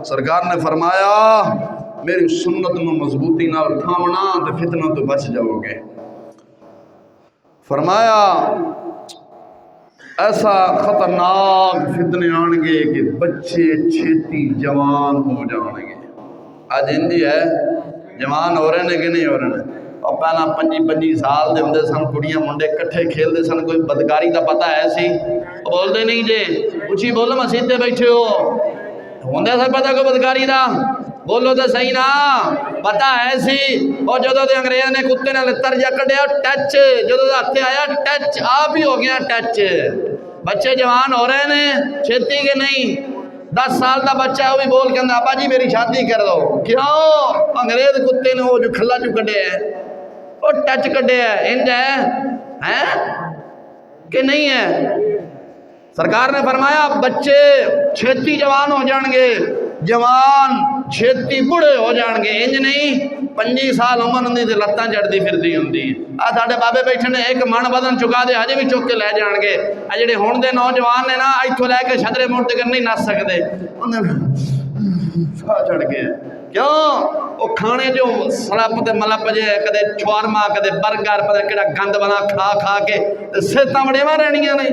सरकार ने फरमाया मेरी सुन्नत में मजबूती नाल थामना तो फितना तो बच जाओगे। फरमाया ऐसा खतरनाक फितने आएंगे कि बच्चे छेती जवान हो जाएंगे। अज इंजी है जवान हो रहे हैं कि नहीं हो रहे हैं। और पहला 25 साल के होंगे सन, कुड़ियां मुंडे कट्ठे खेलते सन, कोई बदकारी का पता है सी? बोलते नहीं जे, उची बोलो मसीते बैठे हो, होंगे सब पता कोई बदकारी का? बोलो तो सही ना, पता है सी। और जो अंग्रेज ने कुत्ते ने तरजा कढ़िया टच, जो हथ आया टच, आप ही हो गया टच। बच्चे जवान हो रहे हैं छेती के नहीं। 10 साल का बच्चा है वो भी बोल के आबा जी मेरी शादी कर दो। क्यों? अंग्रेज कुत्ते ने वो जो खला चू कढ़े है, वो टच कढ़े है। इंज है कि नहीं है? सरकार ने फरमाया बच्चे छेती जवान हो जाएंगे, जवान छेती बुढ़े हो जाएंगे। इंज नहीं 25 साल उम्र होंगी तो लत्तां चढ़ती फिरती होंगी। आ साडे बाबे बैठे ने, एक मन बदन चुका दे हजे भी चुक के लै जाएंगे। आ जिहड़े हुण दे नौजवान ने ना, इत्थों लैके छतरे मुड़ तक नहीं नस सकते, साह चढ़ गए। क्यों? वो खाने जो सड़प ते मलप जे, कदे छुआरमा कदे बर्गर, पता किहड़ा गंद बना खा खा के सेहतां वड़ेवां रहणियां ने।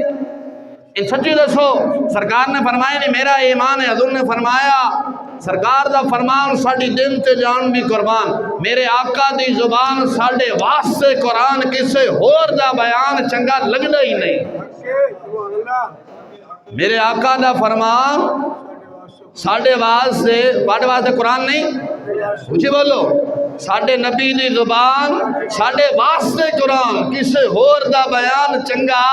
सच्ची दसो, सरकार ने फरमाया नहीं मेरा ईमान है। हज़ूर ने फरमाया सरकार दा फरमान साडी दिन ते जान भी कुर्बान, मेरे आका दी जुबान साडे वास्ते कुरान, किसे होर दा बयान चंगा लगदा ही नहीं। मेरे आका दा फरमान साडे वास्ते, वाडे वास्ते कुरान नहीं, ऊंची बोलो, साडे नबी दी जुबान साडे वास्ते कुरान, किसे होर दा बयान चंगा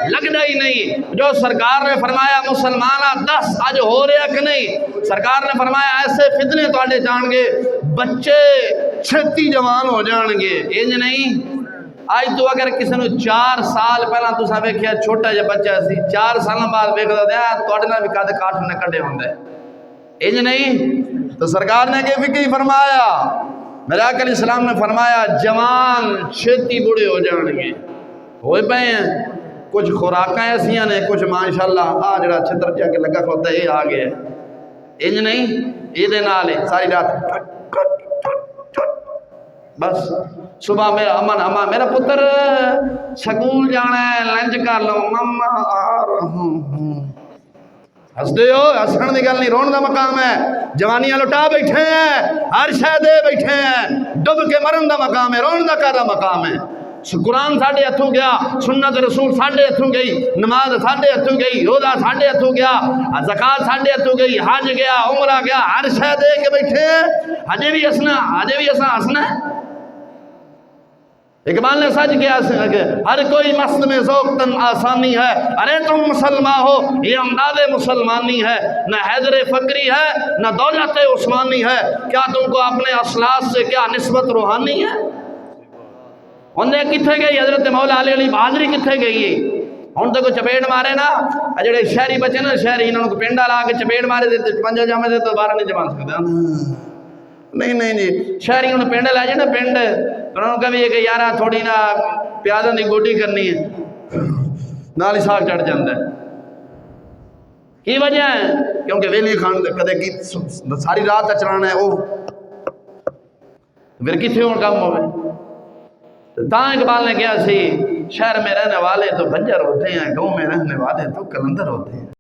लगदा ही नहीं। जो सरकार ने फरमाया मुसलमाना 10 अज हो रहा कि नहीं? सरकार ने फरमाया ऐसे फितने तुहाडे जाणगे, बच्चे छेती जवान हो जाएंगे। इंज नहीं अज तो अगर किसी ने 4 साल पहला तुसा वेख्या छोटा जिहा बच्चा सी, 4 साल बाद वेखदा तुहाडे नाल भी कद काठ ने कड्डे हुंदे। इंज नहीं तो सरकार ने के फिक्र फरमाया, मेरे आका इस्लाम ने फरमाया जवान छेती बुढ़े हो जाएंगे। हो पे हैं कुछ खुराक ऐसिया ने, कुछ माशाल्लाह आ जरा छितर जा के लगा खोता ये आ गया। इंज नहीं ये नाल सारी रात बस सुबह मेरा अमन अम्मा मेरा पुत्र स्कूल जाना है, लंच कर लो, मम्मा आ रहा हूँ। हसदे हो, हसन की गल नहीं, रोन का मकाम है। जवानियां लुटा बैठे हैं, हर शह दे बैठे हैं, डुब के मरन का मकाम है, रोन का कादा मकाम है। कुरान साढ़े हथों गया, सुन्नत रसूल साढ़े हथों गई, नमाज साढ़े हथों गई, रोजा साढ़े हथों गया, ज़कात साढ़े हथों गई, हज गया, उमरा गया, हर शह दे के बैठे हैं। हजे भी हसना, हजे भी असा हसना। इकबाल ने सच किया, हर कोई मस्त में ज़ौक़ आसानी है, अरे तुम मुसलमान हो ये अमदादे मुसलमानी है, न हैदर फ़क्री है न दौलत उस्मानी है, क्या तुमको अपने असलास से क्या निस्बत रूहानी है? उन्हें किथे गई हजरत मौला अली अली बहादुरी किथे गई है? हम तो कोई चपेट मारे ना, जो शहरी बचे ना शहरी, इन्होंने पिंडा ला के चपेट मारे देते, पंजा जामे दे तो बाहर नहीं जमा सकते। नहीं नहीं जी, शहरी उन्हें पिंड लै जाए ना, पिंड उन्होंने कभी कि यार थोड़ी ना प्याजों की गोडी करनी है, नाल ही साग चढ़ जाता है। की वजह है? क्योंकि वेली खान कदे की सारी रात चलाना है, वो फिर कितने हों कम हो। इकबाल ने कहा सी शहर में रहने वाले तो बंजर होते हैं, गाँव में रहने वाले तो कलंदर होते हैं।